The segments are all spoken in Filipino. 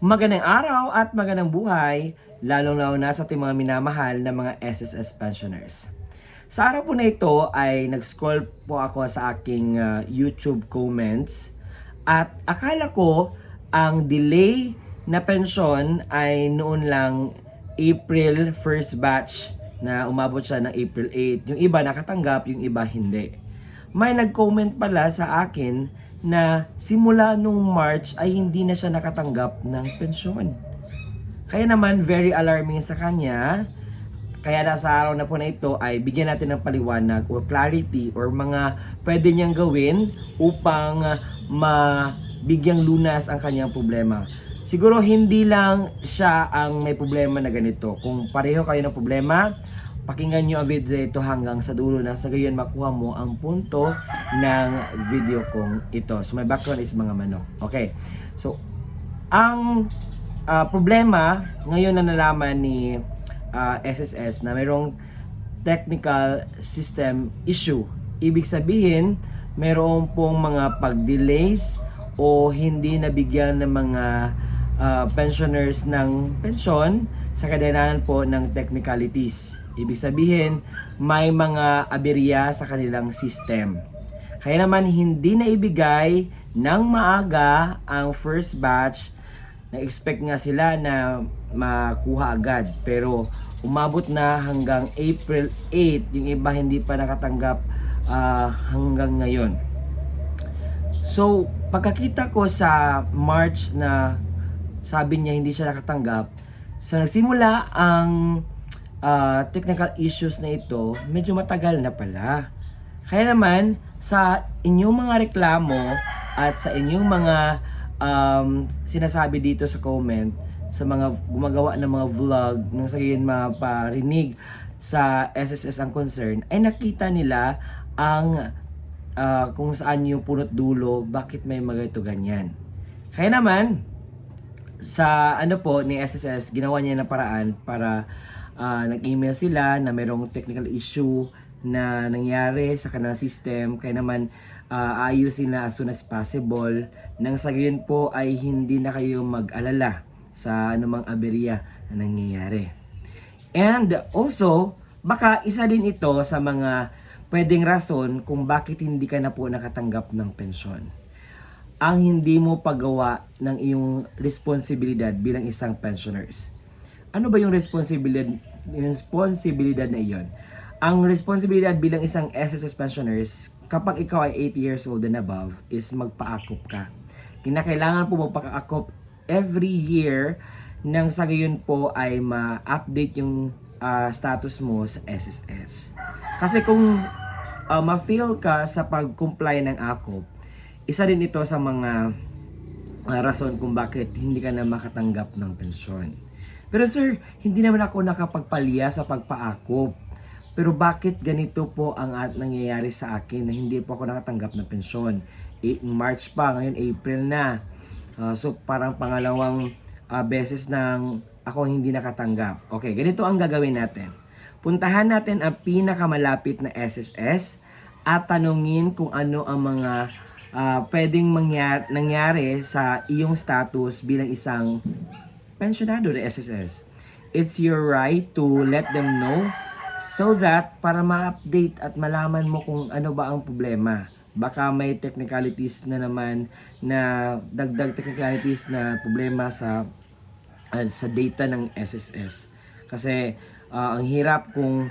Magandang araw at magandang buhay, lalong-lalo na sa ating mga minamahal na mga SSS pensioners. Sa araw po na ito ay nag-scroll po ako sa aking YouTube comments at akala ko ang delay na pensyon ay noon lang April first batch na umabot siya ng April 8. Yung iba nakatanggap, yung iba hindi. May nag-comment pala sa akin na simula nung March ay hindi na siya nakatanggap ng pensyon. Kaya naman very alarming sa kanya. Kaya sa araw na po na ito ay bigyan natin ng paliwanag or clarity or mga pwede niyang gawin upang mabigyang lunas ang kanyang problema. Siguro hindi lang siya ang may problema na ganito. Kung pareho kayo ng problema, pakinggan nyo ang video ito hanggang sa dulo na sa gayon makuha mo ang punto ng video kong ito. So my background is mga manok. Okay. So ang problema ngayon na nalaman ni SSS na mayroong technical system issue. Ibig sabihin, mayroong pong mga pag-delays o hindi nabigyan ng mga pensioners ng pensyon sa kadahilanan po ng technicalities. Ibig sabihin, may mga aberya sa kanilang system. Kaya naman hindi na ibigay ng maaga ang first batch. Na-expect nga sila na makuha agad. Pero umabot na hanggang April 8. Yung iba hindi pa nakatanggap hanggang ngayon. So, pagkakita ko sa March na sabi niya hindi siya nakatanggap, so nagsimula ang technical issues na ito, medyo matagal na pala. Kaya naman, sa inyong mga reklamo at sa inyong mga sinasabi dito sa comment, sa mga gumagawa ng mga vlog, nang sa gayon maparinig sa SSS ang concern, ay nakita nila ang kung saan yung punot dulo, bakit may mga ito ganyan. Kaya naman, sa ni SSS, ginawa niya ng paraan para nag-email sila na mayroong technical issue na nangyari sa kanilang system. Kaya naman ayusin na as soon as possible nang sa gayon po ay hindi na kayo mag-alala sa anumang aberya na nangyayari. And also, baka isa din ito sa mga pwedeng rason kung bakit hindi ka na po nakatanggap ng pensyon. Ang hindi mo paggawa ng iyong responsibilidad bilang isang pensioners. Ano ba yung responsibilidad na iyon? Ang responsibilidad bilang isang SSS pensioners, kapag ikaw ay 80 years old and above, is magpa-akop ka. Kinakailangan po magpa-akop every year nang sa gayon po ay ma-update yung status mo sa SSS. Kasi kung ma-fail ka sa pag-comply ng akop, isa din ito sa mga rason kung bakit hindi ka na makatanggap ng pensyon. Pero sir, hindi naman ako nakapagpalya sa pagpaakop. Pero bakit ganito po ang nangyayari sa akin na hindi po ako nakatanggap ng pensyon? March pa, ngayon April na. So parang pangalawang beses nang ako hindi nakatanggap. Okay, ganito ang gagawin natin. Puntahan natin ang pinakamalapit na SSS at tanungin kung ano ang mga pwedeng nangyari sa iyong status bilang isang pensionado ng SSS. It's your right to let them know so that para ma-update at malaman mo kung ano ba ang problema. Baka may technicalities na naman na dagdag technicalities na problema sa data ng SSS. Kasi ang hirap kung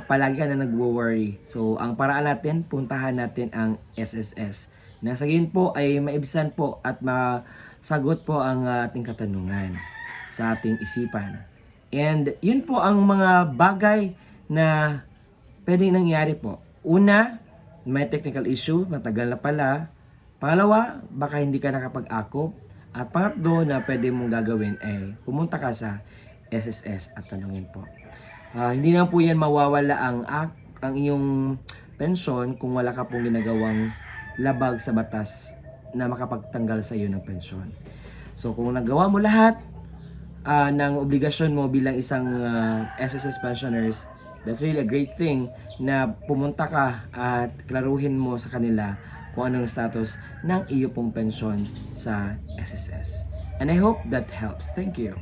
palagi ka na nagwo-worry. So ang paraan natin, puntahan natin ang SSS. Nang sa gayon po ay maibsan po at masagot po ang ating katanungan sa ating isipan. And yun po ang mga bagay na pwedeng nangyari po. Una, may technical issue, matagal na pala. Pangalawa, baka hindi ka nakapag-akop. At pangatlo na pwede mong gagawin ay pumunta ka sa SSS at tanungin po. Hindi naman po yan mawawala ang iyong pensyon kung wala ka pong ginagawang labag sa batas na makapagtanggal sa iyo ng pensyon. So kung nagawa mo lahat ng obligasyon mo bilang isang SSS pensioners, that's really a great thing na pumunta ka at klaruhin mo sa kanila kung anong status ng iyo pong pensyon sa SSS. And I hope that helps. Thank you.